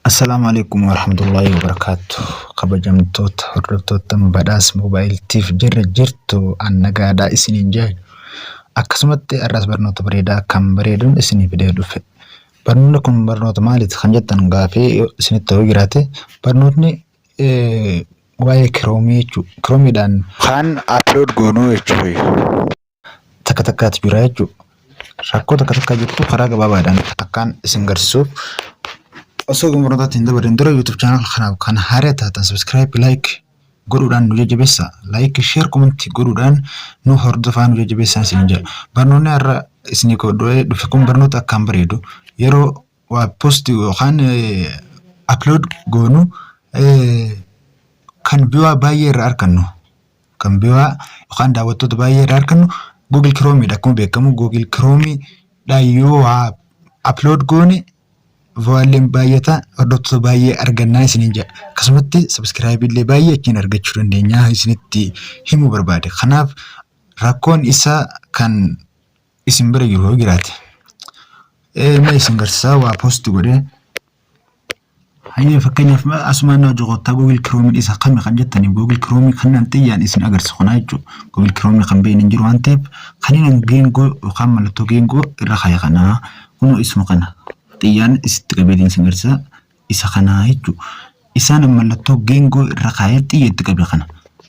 Assalamualaikum warahmatullahi wabarakatuh. Kabajamtoota hordoftoota badhaasa moobaayiltiif jirtu nagaadhaa isiniin jaa. Akkasumatti har'as barnoota bareedaa kan bareeduun isinii fidee dhufe. Barnoonni kun barnoota maaliiti kan jettan gaafii isinitti ta'uu jiraate barnootni waa'ee kiroomii jechuudha. Kiroomiidhaan kan upload goonuu jechuudha. Takka takkaatti jira jechuudha. Rakkoo takka takkaa jirtu karaa gabaabaadhaan akkaan isin garsiisuuf osoo barnootatti hin dabalin dura YouTube channel kanaaf kan haaraa taatan subscribe, like godhuudhaan nu jajjabeessaa. Like, share, comment godhuudhaan nu hordofaa nu jajjabeessaa isin jedha. Barnoonni har'a isinii godhee dhufe kun barnoota akkaan bareedu yeroo waa post yookaan upload goonu kan biwaa baay'ee irraa argannu kan biwaa yookaan daawwattoota baay'ee irraa argannu Google Chromeedha. Akkuma beekamu Google Chromeedha yoo waa upload goone Voaleen baay'ata hordoftoota baay'ee argannaa isiniin jedha. Akkasumatti subscribe illee baay'ee achiin argachuu dandeenya isinitti himuu barbaade. Kanaaf rakkoon isaa kan isin bira jiru yoo jiraate mee isin garsiisaa waa post godhee hayyee fakkeenyaaf asumaan na joqotaa Google Chrome isa kami kan jettanii Google Chrome kan xiyyaan isin agarsiisu kana jechuudha. Google Chrome kan beeyin jiru waan ta'eef kanneen geengoo yookaan mallattoo geengoo irra kaya kana kunoo isuma kana xiyyaan isitti qabeetiin isin agarsiisa isa kana jechuudha. Isaan mallattoo geengoo irra kaayee xiyyeetti qabe kana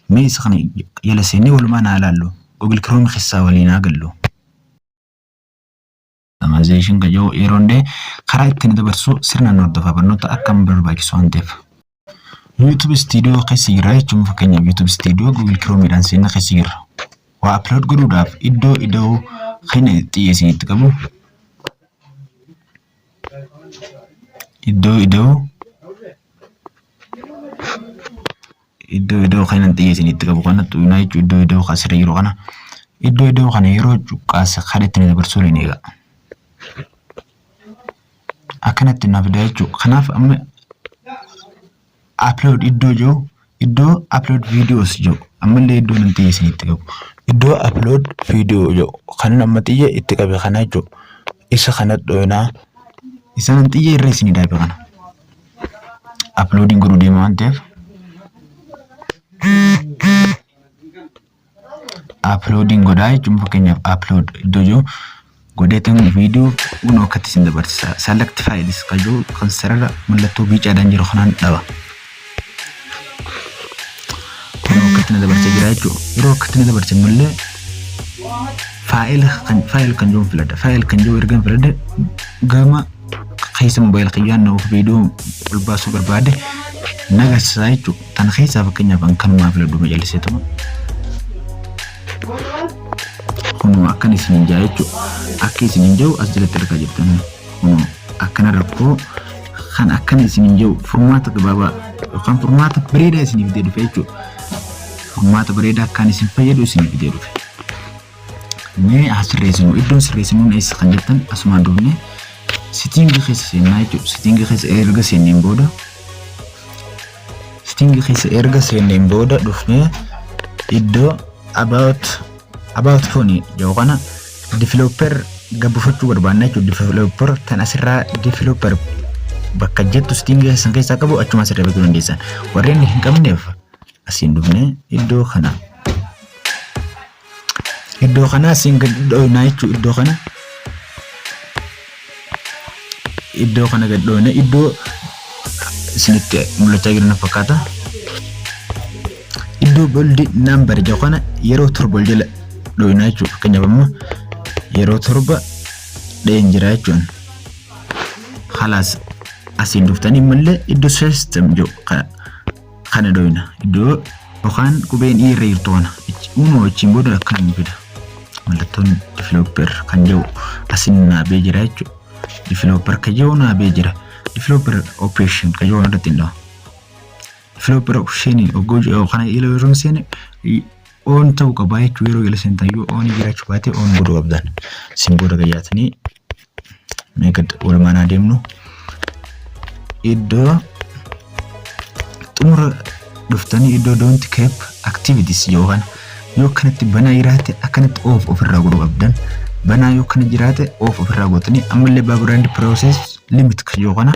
mee isa kana yala seenee walumaan haa ilaallu Google Chrome keessaa waliin haa gallu. Amazation gajoo yeroonde karaa ittiin dabarsu sirnaan hordofaa barnoota akkam barbaachisu waan ta'eef. YouTube Studio keessa jira jechuun fakkeenyaaf YouTube Studio Google Chromeedhaan seenaa keessa jira. Waa upload godhuudhaaf iddoo kan xiyyeessinitti qabu. Iddoo kan xiyyeessinitti qabu kana tuunaa jechuudha. Iddoo kasirra jiru kana iddoo kana yeroo cuqqaasa kan ittiin dabarsuu ni eega. Akkanatti naaf daa jechuudha. Kanaaf amma upload iddoo upload videos jiru ammallee iddoo nan xiyyeessinitti qabu. Iddoo upload video jiru kan amma xiyye itti qabe kana jechuudha. Isa kana dhoonaa isa nan xiyye irra isinii dhaabe kana. Uploading godhuu deema waan ta'eef uploading godhaa jechuun fakkeenyaaf upload iddoo jiru godheetan video uno akkatti isin dabarsa select files kajoo kan sarara mallattoo biicaadhaan jiru kanaan dhaba. Uno akkatti na dabarsa jira jechuudha. Yeroo akkatti na dabarsa mallee file kan jiru filadha. File kan jiru ergan filadha gama keessa mobile qiyyaan nuuf video ol baasuu barbaade nagarsiisa jechuudha. Tan keessaa fakkeenyaaf kanumaa filadhu majalliseetuma. Kunoo akkan isiniin jaa jechuudha. Akka isiniin jiru as jalatti argaa jirtan. Kunoo akkana rakkoo kan akkana isiniin jiru furmaata gabaabaa yookaan furmaata bareedaa isiniif fidee dhufe jechuudha. Furmaata bareedaa akkaan isin fayyadu isiniif fidee dhufe. Mee asirreessinu iddoon sirreessinuun eessa kan jettan asumaan duubne setting keessa seenaa jechuudha. Setting keessa erga seenneen booda dhufnee iddoo about phone yookaan developer gabbifachuu barbaanna jechuudha. Developer tan asirraa developer bakka jettu setting keessaa qabu achuma asirra beekuu dandeessan. Warreen hin qabneef asiin dhufnee iddoo kana asiin gad dhoonaa jechuudha. Iddoo kana gad dhoonee iddoo isinitti mul'achaa jiran fakkaata. Iddoo bold number jedhu kana yeroo torba jala dhoonaa jechuudha. Fakkeenyaaf amma yeroo torba dheen jira jechuudha. Khalaas asiin dhuftanii mallee iddoo system jedhu kana dhoona. Iddoo yookaan qubeen irra jirtu kana uumama achiin booda akkaan ni fida. Mallattoon developer kan jedhu asiin naabee jira jechuudha. Developer kan jedhu naabee jira. Developer operation kan jedhu irratti hin dhawu. Developer operation oggoo kana yeroo seene on ta'uu qaba jechuudha. Yeroo yala seentan yoo on jiraachuu baate on godhuu qabdan. Isin booda gayyaatanii meeqad walumaan adeemnu iddoo xumura dhuftanii iddoo don't keep activities yookaan yoo kanatti banaa jiraate akkanatti ofirraa godhuu qabdan. Banaa yoo kana jiraate ofirraa gootanii ammallee background process limit kajoo kana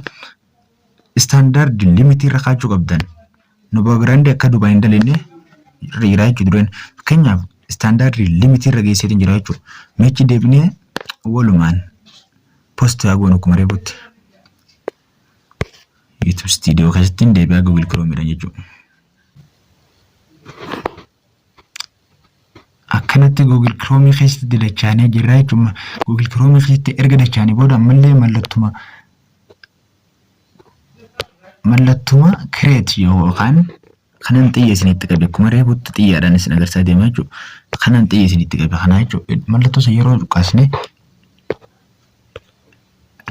standard limit irra kaachuu qabdan. Nu baagiraandi akka Dubai hin dalinne riiraa jechuudha dureen. Fakkeenyaaf standard limit irra geesseetiin jira jechuudha. Meechi deebinee walumaan post haguun akkuma reebutti. YouTube studio keessatti deebi'aa Google Chrome dha jechuudha. Akkanatti Google Chrome keessatti dachaanee jirra jechuudha. Google Chrome keessatti erga dachaanii booda ammallee mallattuma create yookaan kanan xiyya isinitti qabe akkuma reebutti xiyyaadhaan isin agarsiisaa deemaa jechuudha. Kanan xiyya isinitti qabe kana jechuudha. Mallattoo isa yeroo cuqqaasne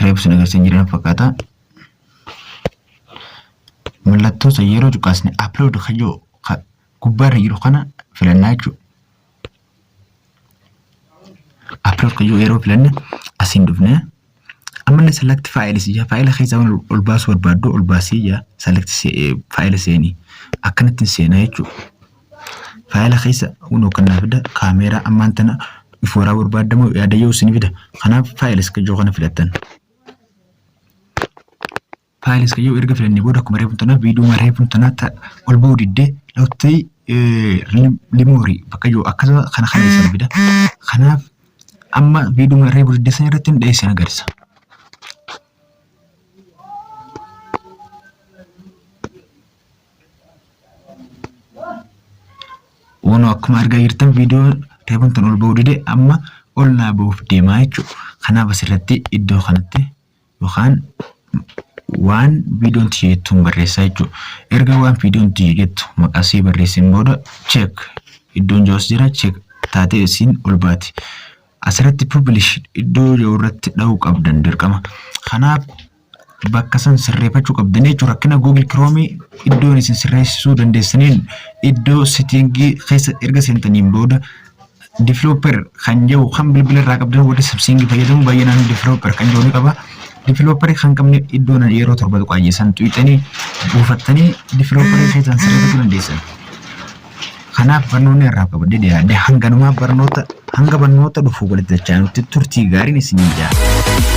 reebu isin agarsiisaa jiran fakkaata. Mallattoo isa yeroo cuqqaasne upload kajoo gubbaarra jiru kana filannaa jechuudha. Upload kajoo yeroo filanne asiin dhufne ammallee select files ija file keessa ol baasuu barbaaddu ol baasii ija select file seeni akkanatti seenaa jechuudha. File keessa unoo kan fida kaameeraa ammaan tana ifoora barbaadamu yaadayyoo isin fida. Kanaaf files kajoo kana filattan. Files kajoo erga filannee booda akkuma reefu tana viidiyoo reefu tana ol ba'uu diddee lafti limoorii bakka joo akkasuma kana isa fida. Kanaaf amma viidiyoo reefu diddee sana irratti dhiyeessan agarsiisa. Wono akkuma argaa jirtan viidiyoo reefuun tan ol ba'uu didee amma ol naa ba'uuf deemaa jechuudha. Kanaaf asirratti iddoo kanatti yookaan waan viidiyoon jettuun barreessaa jechuudha. Erga waan viidiyoon jettu maqasii barreessin booda check iddoon joos jira check taatee isin ol baati. Asirratti publish iddoo irratti dha'uu qabdan dirqama. Kanaaf bakka san sirreeffachuu qabdan jechuudha. Rakkina Google Chrome iddoon isin sirreessuu dandeessaniin iddoo settingii keessa erga seentaniin booda developer kan jiru kan bilbila irraa qabdan wada Samsung fayyadamu baay'inaan developer kan jiru ni qaba. Developer kan qabne iddoon yeroo torba qaayyisan tuuxanii buufattanii developer keessan sirreeffachuu dandeessan. Kanaaf barnoonni irraa qabadde deeyaadde hanga barnoota dhufu walitti dachaanutti turtii gaariin isin jira.